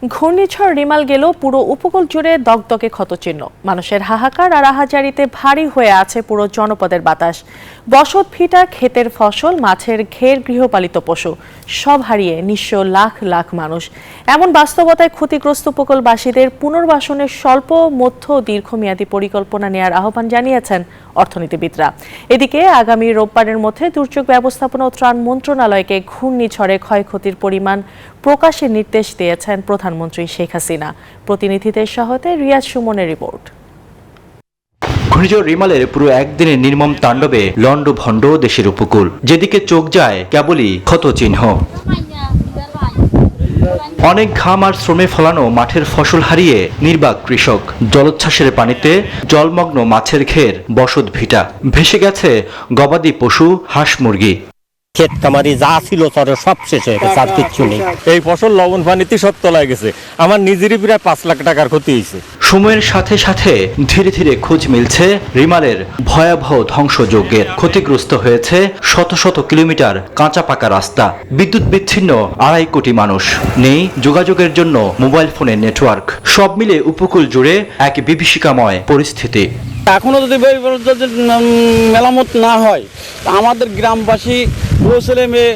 ঘূর্ণিঝড় রিমাল গেল পুরো উপকূল জুড়ে দগদগে ক্ষতচিহ্ন। মানুষের হাহাকার আর আহাজারিতে ভারী হয়ে আছে পুরো জনপদের বাতাস। বসত ভিটা, ক্ষেতের ফসল, মাছের ঘের, গৃহপালিত পশু সব হারিয়ে নিঃস্ব লাখ লাখ মানুষ। এমন বাস্তবতায় ক্ষতিগ্রস্ত উপকূলবাসীদের পুনর্বাসনের স্বল্প, মধ্য ও দীর্ঘমেয়াদী পরিকল্পনা নেওয়ার আহ্বান জানিয়েছেন অর্থনীতিবিদরা। এদিকে আগামী রোববারের মধ্যে দুর্যোগ ব্যবস্থাপনা ও ত্রাণ মন্ত্রণালয়কে ঘূর্ণিঝড়ে ক্ষয়ক্ষতির পরিমাণ প্রকাশের নির্দেশ দিয়েছেন প্রধানমন্ত্রী শেখ হাসিনা। প্রতিনিধিদের সহায়তায় রিয়াজ সুমনের রিপোর্ট। ঘূর্ণিঝড় রিমালের পুরো একদিনের নির্মম তাণ্ডবে লন্ডভন্ড দেশের উপকূল। যেদিকে চোখ যায় কেবলই ক্ষতচিহ্ন। অনেক ঘাম আর শ্রমে ফলানো মাঠের ফসল হারিয়ে নির্বাক কৃষক। জলোচ্ছ্বাসের পানিতে জলমগ্ন মাছের ঘের, বসত ভিটা। ভেসে গেছে গবাদি পশু, হাঁস মুরগি। ক্ষেত কামারি যা ছিল সব শেষ হয়ে গেছে, আর কিচ্ছু নেই। এই ফসল লবণ পানিতে সব তলায় গেছে। আমার নিজেরই প্রায় 5 লাখ টাকার ক্ষতি হয়েছে। সময়ের সাথে সাথে ধীরে ধীরে খোঁজ মিলছে রিমালের ভয়াবহ ধ্বংসযজ্ঞের। ক্ষতিগ্রস্ত হয়েছে শত শত কিলোমিটার কাঁচা পাকা রাস্তা। বিদ্যুৎ বিচ্ছিন্ন 2.5 কোটি মানুষ। নেই যোগাযোগের জন্য মোবাইল ফোনের নেটওয়ার্ক। সব মিলে উপকূল জুড়ে এক বিভীষিকাময় পরিস্থিতি। এখনো যদি মেরামত না হয়, আমাদের গ্রামবাসী, ছেলে মেয়ে,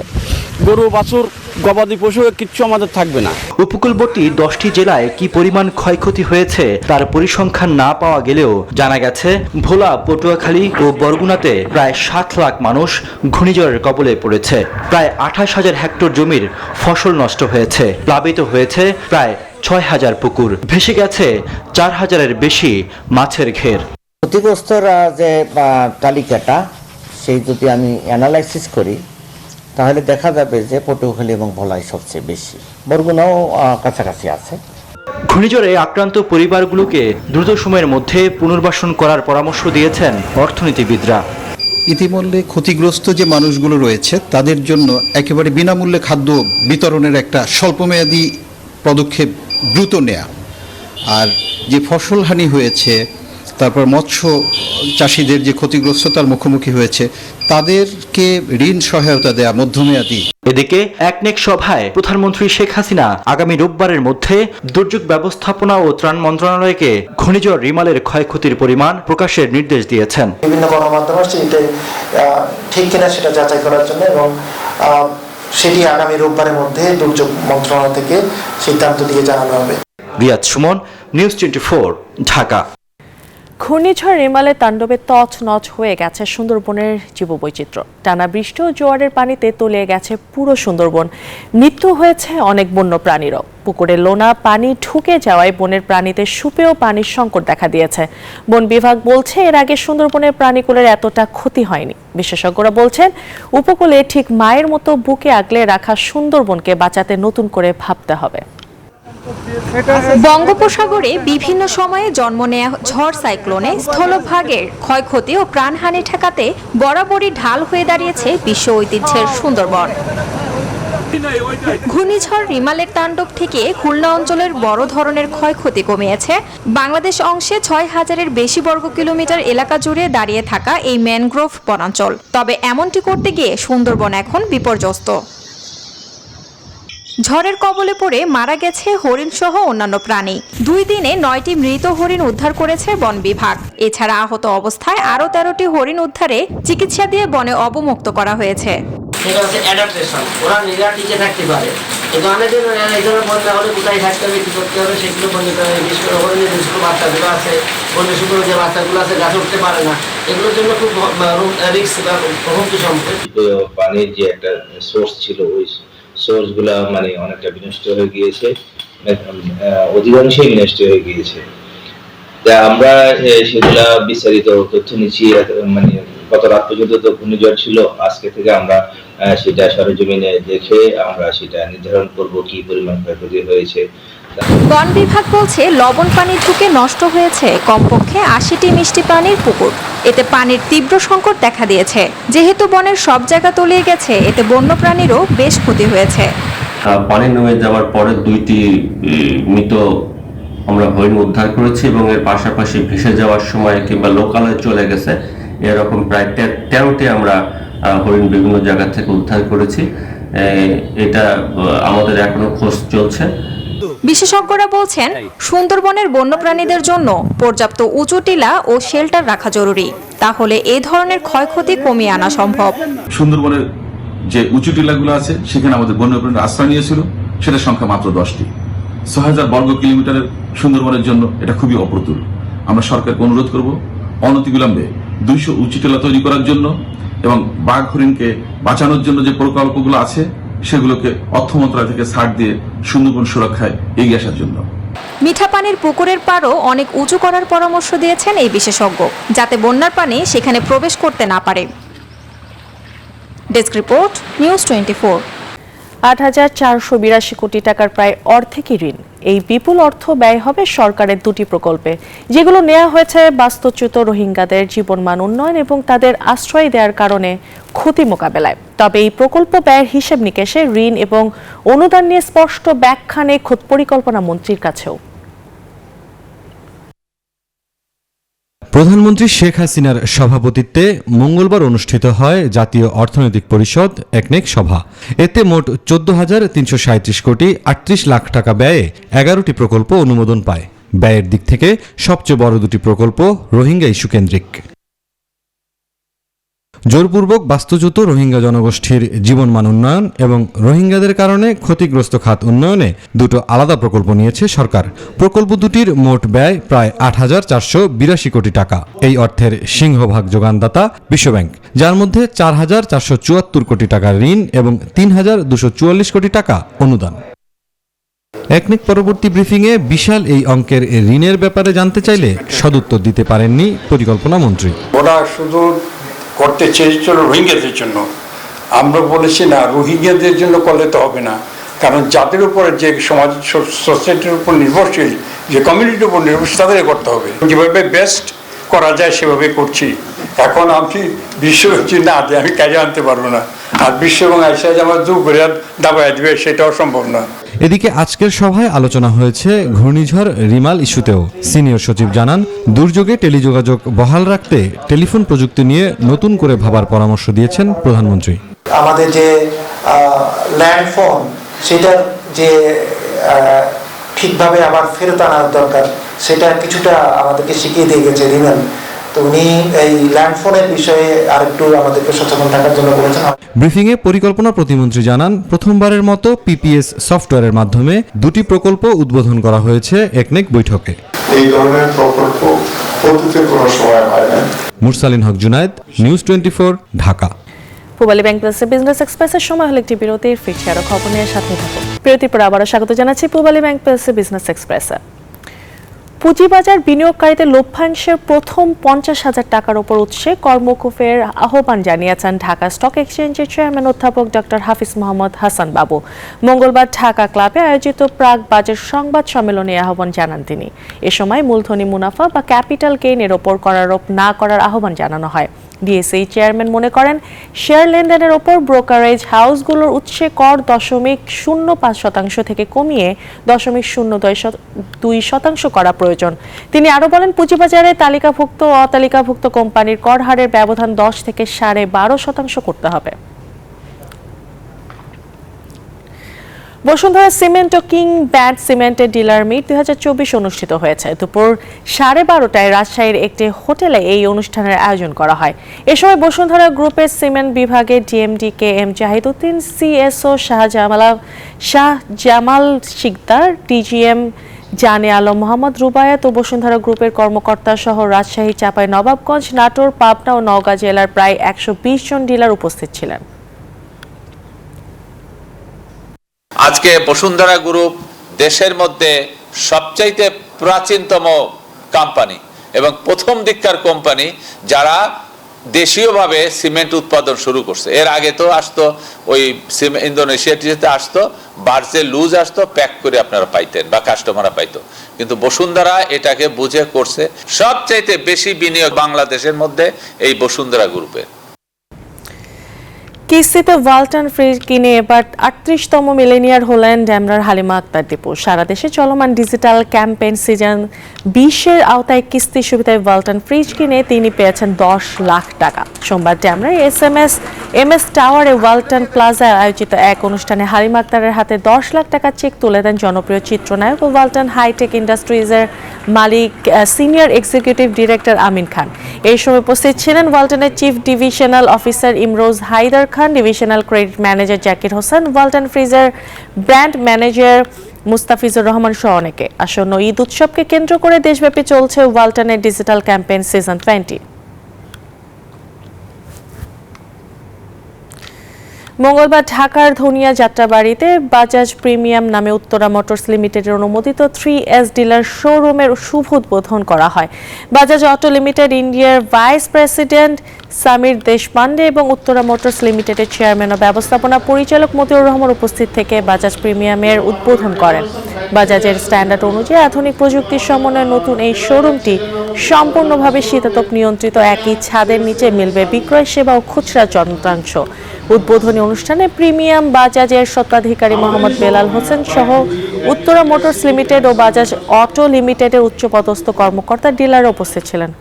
গরু বাছুর, গবাদি পশু কিচ্ছু আমাদের থাকবে না। উপকূলবর্তী 10টি জেলায় কি পরিমাণ ক্ষয়ক্ষতি হয়েছে তার পরিসংখ্যান না পাওয়া গেলেও জানা গেছে ভোলা, পটুয়াখালী ও বরগুনাতে প্রায় 7 লাখ মানুষ ঘূর্ণিঝড়ের কবলে পড়েছে। প্রায় 28,000 হেক্টর জমির ফসল নষ্ট হয়েছে। প্লাবিত হয়েছে প্রায় 6,000 পুকুর। ভেসে গেছে 4,000-এর বেশি মাছের ঘের। ক্ষতিগ্রস্তর যে তালিকাটা, সেই যদি আমি অ্যানালাইসিস করি তাহলে দেখা যাবে যে পটুয়াখালী এবং ভোলাই সবচেয়ে বেশি, বরগুনাও কাছাকাছি আছে। ঘূর্ণিঝড়ে আক্রান্ত পরিবারগুলোকে দ্রুত সময়ের মধ্যে পুনর্বাসন করার পরামর্শ দিয়েছেন অর্থনীতিবিদরা। ইতিমধ্যে ক্ষতিগ্রস্ত যে মানুষগুলো রয়েছে তাদের জন্য একেবারে বিনামূল্যে খাদ্য বিতরণের একটা স্বল্পমেয়াদী পদক্ষেপ দ্রুত নেয়া, আর যে ফসলহানি হয়েছে, তারপর মৎস্য চাষিদের যে ক্ষতিগ্রস্ততার মুখোমুখি হয়েছে তাদেরকে ঋণ সহায়তা দেয়া মধ্যমেয়াদী। এদিকে একনেক সভায় প্রধানমন্ত্রী শেখ হাসিনা আগামী রোববারের মধ্যে দুর্যোগ ব্যবস্থাপনা ও ত্রাণ মন্ত্রণালয়কে ঘূর্ণিঝড় রিমালের ক্ষয়ক্ষতির পরিমাণ প্রকাশের নির্দেশ দিয়েছেন। বিভিন্ন গণমাধ্যম আসছে ঠিক কিনা সেটা যাচাই করার জন্য, এবং সেটি আগামী রোববারের মধ্যে দুর্যোগ মন্ত্রণালয় থেকে সিদ্ধান্ত দিয়ে জানানো হবে। রিয়াজ সুমন, নিউজ 24, ঢাকা। ঘূর্ণিঝড় রিমালের তাণ্ডবে তছনছ হয়ে গেছে সুন্দরবনের জীববৈচিত্র্য। টানা বৃষ্টি ও জোয়ারের পানিতে তলিয়ে গেছে পুরো সুন্দরবন। মৃত্যু হয়েছে অনেক বন্য প্রাণীরও। পুকুরে লোনা পানি ঢুকে যাওয়ায় বনের প্রাণীদের সুপেয় পানির সংকট দেখা দিয়েছে। বন বিভাগ বলছে এর আগে সুন্দরবনের প্রাণীকুলের এতটা ক্ষতি হয়নি। বিশেষজ্ঞরা বলছেন উপকূলে ঠিক মায়ের মতো বুকে আগলে রাখা সুন্দরবনকে বাঁচাতে নতুন করে ভাবতে হবে। বঙ্গোপসাগরে বিভিন্ন সময়ে জন্ম নেয়া ঝড় সাইক্লোনে স্থলভাগের ক্ষয়ক্ষতি ও প্রাণহানি ঠেকাতে বরাবরই ঢাল হয়ে দাঁড়িয়েছে বিশ্ব ঐতিহ্যের সুন্দরবন। ঘূর্ণিঝড় রিমালের তাণ্ডব থেকে খুলনা অঞ্চলের বড় ধরনের ক্ষয়ক্ষতি কমিয়েছে। বাংলাদেশ অংশে 6,000-এর বেশি বর্গ কিলোমিটার এলাকা জুড়ে দাঁড়িয়ে থাকা এই ম্যানগ্রোভ বনাঞ্চল। তবে এমনটি করতে গিয়ে সুন্দরবন এখন বিপর্যস্ত। ঝড়ের কবলে পড়ে মারা গেছে হরিণ সহ অন্যান্য প্রাণী। 2 দিনে 9টি মৃত হরিণ উদ্ধার করেছে বন বিভাগ। এছাড়া আহত অবস্থায় আরও 13টি হরিণ উদ্ধারে চিকিৎসা দিয়ে বনে অবমুক্ত করা হয়েছে। এটা হচ্ছে অ্যাডাপ্টেশন, ওরা নিজেরা টিকে থাকতে পারে। কিন্তু অনেকের বলতে হলে কোথায় থাকতে হবে, কী করতে হবে সেগুলো বলতে হবে। বিশেষ করে হরিণের যে ছোটো বাচ্চাগুলো আছে, বন্য শুকনো যে বাচ্চাগুলো আছে গাছে উঠতে পারে না, এগুলোর জন্য খুব রিস্ক বা হুমকি সম্পদ। পানির যে একটা সোর্স ছিল, ওই সোর্সগুলো মানে অনেকটা বিনষ্ট হয়ে গিয়েছে, অধিকাংশই বিনষ্ট হয়ে গিয়েছে। আমরা সেগুলা বিস্তারিত তথ্য নিচ্ছি। মানে গত রাত পর্যন্ত তো ঘূর্ণিঝড় ছিল, আজকে থেকে আমরা সেটা সরেজমিনে দেখে আমরা সেটা নির্ধারণ করব কি পরিমাণ ক্ষয়ক্ষতি হয়েছে। বন বিভাগ বলছে লবণ পানি ঢুকে নষ্ট হয়েছে কমপক্ষে 80টি মিষ্টি পানির পুকুর। এতে পানির তীব্র সংকট দেখা দিয়েছে। যেহেতু বনের সব জায়গা তলিয়ে গেছে, এতে বন্যপ্রাণীরও বেশ ক্ষতি হয়েছে। পানি নেমে যাওয়ার পরে 2টি মৃত আমরা হরিণ উদ্ধার করেছি এবং এর পাশাপাশি ভেসে যাওয়ার সময় কিংবা লোকালয়ে চলে গেছে এরকম প্রায় 13টি আমরা হরিণ বিভিন্ন জায়গা থেকে উদ্ধার করেছি। এটা আমাদের এখনো খোঁজ চলছে। বিশেষজ্ঞরা বলছেন সুন্দরবনের বন্যপ্রাণীদের জন্য পর্যাপ্ত উঁচু টিলা ও শেল্টার রাখা জরুরি, তাহলে এই ধরনের ক্ষয়ক্ষতি কমিয়ে আনা সম্ভব। সুন্দরবনের যে উঁচু টিলাগুলো আছে সেখানে আমাদের বন্যপ্রাণীর আশ্রয় নিয়েছিল, সেটার সংখ্যা মাত্র 10টি। ৬,০০০ বর্গ কিলোমিটারের সুন্দরবনের জন্য এটা খুবই অপ্রতুল। আমরা সরকারকে অনুরোধ করব অনতিবিলম্বে 200 উঁচু টিলা তৈরি করার জন্য এবং বাঘ হরিণকে বাঁচানোর জন্য যে প্রকল্পগুলো আছে সেগুলোকে অর্থ মন্ত্রণালয় থেকে ছাড় দিয়ে সুন্দরবন সুরক্ষায় এগিয়ে আসার জন্য। মিঠা পানির পুকুরের পাড়ও অনেক উঁচু করার পরামর্শ দিয়েছেন এই বিশেষজ্ঞ, যাতে বন্যার পানি সেখানে প্রবেশ করতে না পারে। Desk report, news 24। ৮,৪৮২ কোটি টাকার প্রায় অর্ধেকই ঋণ। এই বিপুল অর্থ ব্যয় হবে সরকারের দুটি প্রকল্পে, যেগুলো নেওয়া হয়েছে বাস্তুচ্যুত রোহিঙ্গাদের জীবনমান উন্নয়ন এবং তাদের আশ্রয় দেওয়ার কারণে ক্ষতি মোকাবেলায়। তবে এই প্রকল্প ব্যয়ের হিসেব নিকেশে ঋণ এবং অনুদান নিয়ে স্পষ্ট ব্যাখ্যা নেই খোদ পরিকল্পনা মন্ত্রীর কাছেও। প্রধানমন্ত্রী শেখ হাসিনার সভাপতিত্বে মঙ্গলবার অনুষ্ঠিত হয় জাতীয় অর্থনৈতিক পরিষদ একনেক সভা। এতে মোট 14,337 কোটি 38 লাখ টাকা ব্যয়ে 11টি প্রকল্প অনুমোদন পায়। ব্যয়ের দিক থেকে সবচেয়ে বড় দুটি প্রকল্প রোহিঙ্গা ইস্যু কেন্দ্রিক। জোরপূর্বক বাস্তুচ্যুত রোহিঙ্গা জনগোষ্ঠীর জীবনমান উন্নয়ন এবং রোহিঙ্গাদের কারণে ক্ষতিগ্রস্ত খাত উন্নয়নে দুটো আলাদা প্রকল্প নিয়েছে সরকার। প্রকল্প দুটির মোট ব্যয় প্রায় 8,482 কোটি টাকা। এই অর্থের সিংহভাগ যোগানদাতা বিশ্বব্যাংক, যার মধ্যে 4,474 কোটি টাকা ঋণ এবং 3,244 কোটি টাকা অনুদান। একনেক পরবর্তী ব্রিফিংয়ে বিশাল এই অঙ্কের ঋণের ব্যাপারে জানতে চাইলে সদুত্তর দিতে পারেননি পরিকল্পনা মন্ত্রী। ওরা শুধু করতে চেয়েছিল রোহিঙ্গাদের জন্য, আমরা বলেছি না রোহিঙ্গাদের জন্য করলে তো হবে না, কারণ যাদের উপরে যে সমাজ সোসাইটির উপর নির্ভরশীল, যে কমিউনিটির উপর নির্ভরশীল তাদের করতে হবে। যেভাবে বেস্ট করা যায় সেভাবে করছি। এখন আমি বিশ্ব হচ্ছি না যে আমি কাজে আনতে পারবো না, আর বিশ্ব এবং আইসা যে আমার দু করে দাবায় দিবে সেটাও সম্ভব না। এদিকে আজকের সভায় আলোচনা হয়েছে ঘূর্ণিঝড় রিমাল ইস্যুতেও। সিনিয়র সচিব জানান, দুর্যোগে টেলিযোগাযোগ বহাল রাখতে টেলিফোন প্রযুক্তি নিয়ে নতুন করে ভাবার পরামর্শ দিয়েছেন প্রধানমন্ত্রী। আমাদের যে ল্যান্ডফোন সেটার যে ঠিকভাবে আবার ফেরত আনার দরকার, সেটা কিছুটা আমাদেরকে শিখিয়ে দিয়ে গেছে রিমাল। তো উনি এই ল্যান্ডফোনের বিষয়ে আরেকটু আমাদেরকে সচেতন থাকার জন্য বলেছেন। ব্রিফিংয়ে পরিকল্পনা প্রতিমন্ত্রী জানান, প্রথমবারের মতো পিপিএস সফটওয়্যারের মাধ্যমে দুটি প্রকল্প উদ্বোধন করা হয়েছে একনেক বৈঠকে। এই ধরনের প্রকল্প অতীতে কোনো সময় হয় না। মুরসালিন হক জুনায়েদ, নিউজ 24, ঢাকা। পূবালী ব্যাংক প্লাসে বিজনেস এক্সপ্রেসের সময় হলো একটি বিরতি। ফিরছি আরো খবর নিয়ে সাথে থাকুন। বিরতির পর আবারও স্বাগত জানাচ্ছি পূবালী ব্যাংক প্লাসে বিজনেস এক্সপ্রেসে। পুঁজিবাজার বিনিয়োগকারীদের লভ্যাংশের প্রথম 50,000 টাকার উপর উৎসে কর্মকুফের আহ্বান জানিয়েছেন ঢাকা স্টক এক্সচেঞ্জের চেয়ারম্যান অধ্যাপক ডক্টর হাফিজ মোহাম্মদ হাসান বাবু। মঙ্গলবার ঢাকা ক্লাবে আয়োজিত প্রাক বাজেট সংবাদ সম্মেলনে আহ্বান জানান তিনি। এ সময় মূলধনী মুনাফা বা ক্যাপিটাল গেইনের ওপর করারোপ না করার আহ্বান জানানো হয়। ডিএসই চেয়ারম্যান মনে করেন, শেয়ার লেনদেনের ওপর ব্রোকারেজ হাউসগুলোর উৎসে কর 0.05% থেকে কমিয়ে 0.02% করা প্রয়োজন। তিনি আরো বলেন, পুঁজিবাজারে তালিকাভুক্ত ও অতালিকাভুক্ত কোম্পানির কর হারের ব্যবধান 10 থেকে 12.5% করতে হবে। বসুন্ধরা সিমেন্ট ও কিং ব্যাড সিমেন্টের ডিলার মিট 2024 অনুষ্ঠিত হয়েছে। দুপুর 12:30টায় রাজশাহীর একটি হোটেলে এই অনুষ্ঠানের আয়োজন করা হয়। এ সময় বসুন্ধরা গ্রুপের সিমেন্ট বিভাগের DMD K M Jahiduddin, CSO Shahjamal Sikder, DGM Jane Alam Mohammad Rubaiyat ও বসুন্ধরা গ্রুপের কর্মকর্তা সহ রাজশাহী, চাঁপাইনবাবগঞ্জ, নাটোর, পাবনা ও নওগাঁ জেলার প্রায় 120 জন ডিলার উপস্থিত ছিলেন। আজকে বসুন্ধরা গ্রুপ দেশের মধ্যে সবচাইতে প্রাচীনতম কোম্পানি এবং প্রথম দিককার কোম্পানি যারা দেশীয়ভাবে সিমেন্ট উৎপাদন শুরু করছে। এর আগে তো আসতো ওই ইন্দোনেশিয়াতে আসতো, বার্জে লুজ আসতো, প্যাক করে আপনারা পাইতেন বা কাস্টমাররা পাইতো। কিন্তু বসুন্ধরা এটাকে বুঝে করছে। সবচাইতে বেশি বিনিয়োগ বাংলাদেশের মধ্যে এই বসুন্ধরা গ্রুপের। কিস্তিতে ওয়ালটন ফ্রিজ কিনে এবার 38তম মিলেনিয়ার হলেন ড্যামরার হালিমা আক্তার দীপু। সারা দেশে চলমান ডিজিটাল ক্যাম্পেইন সিজন 20-এর আওতায় কিস্তি সুবিধায় ওয়ালটন ফ্রিজ কিনে তিনি পেয়েছেন 10 লাখ টাকা। সোমবার ড্যামরার এমএস টাওয়ারে ওয়ালটন প্লাজায় আয়োজিত এক অনুষ্ঠানে হালিমা আক্তারের হাতে 10 লাখ টাকা চেক তুলে দেন জনপ্রিয় চিত্রনায়ক ও ওয়ালটন হাইটেক ইন্ডাস্ট্রিজের মালিক senior executive director Amin Khan. এই সময় উপস্থিত ছিলেন ওয়ালটনের chief divisional officer Imroz Haider Khan, divisional credit manager Zakir Hossain, Walton ফ্রিজের ব্র্যান্ড ম্যানেজার মুস্তাফিজুর রহমান সহ অনেকে। আসন্ন ঈদ উৎসবকে কেন্দ্র করে দেশব্যাপী চলছে ওয়ালটনের ডিজিটাল ক্যাম্পেইন সিজন 20। মঙ্গলবার ঢাকার ধনিয়া যাত্রাবাড়িতে বাজাজ প্রিমিয়াম নামে উত্তরা মোটরস লিমিটেডের অনুমোদিত 3S ডিলার শোরুমের শুভ উদ্বোধন করা হয়। বাজাজ অটো লিমিটেড ইন্ডিয়ার ভাইস প্রেসিডেন্ট সামির দেশপান্ডে এবং উত্তরা মোটরস লিমিটেডের চেয়ারম্যান ও ব্যবস্থাপনা পরিচালক মতিউর রহমান উপস্থিত থেকে বাজাজ প্রিমিয়ামের উদ্বোধন করেন। বাজাজের স্ট্যান্ডার্ড অনুযায়ী আধুনিক প্রযুক্তির সমন্বয়ে নতুন এই শোরুমটি সম্পূর্ণভাবে শীতাতপ নিয়ন্ত্রিত, একই ছাদের নিচে মিলবে বিক্রয় সেবা ও খুচরা যন্ত্রাংশ। উদ্বোধনী অনুষ্ঠানে প্রিমিয়াম বাজাজের স্বত্বাধিকারী মোহাম্মদ বেলাল হোসেন সহ উত্তরা মোটরস লিমিটেড ও বাজাজ অটো লিমিটেডের উচ্চপদস্থ কর্মকর্তা ডিলার উপস্থিত ছিলেন।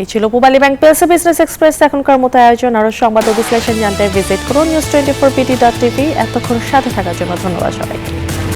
এই ছিল Pubali bank PLC business express এখনকার মতো আয়োজন। আরো সংবাদ ও বিশ্লেষণ জানতে ভিজিট করুন news24pt.tv। এতক্ষণ সাথে থাকার জন্য ধন্যবাদ সবাইকে।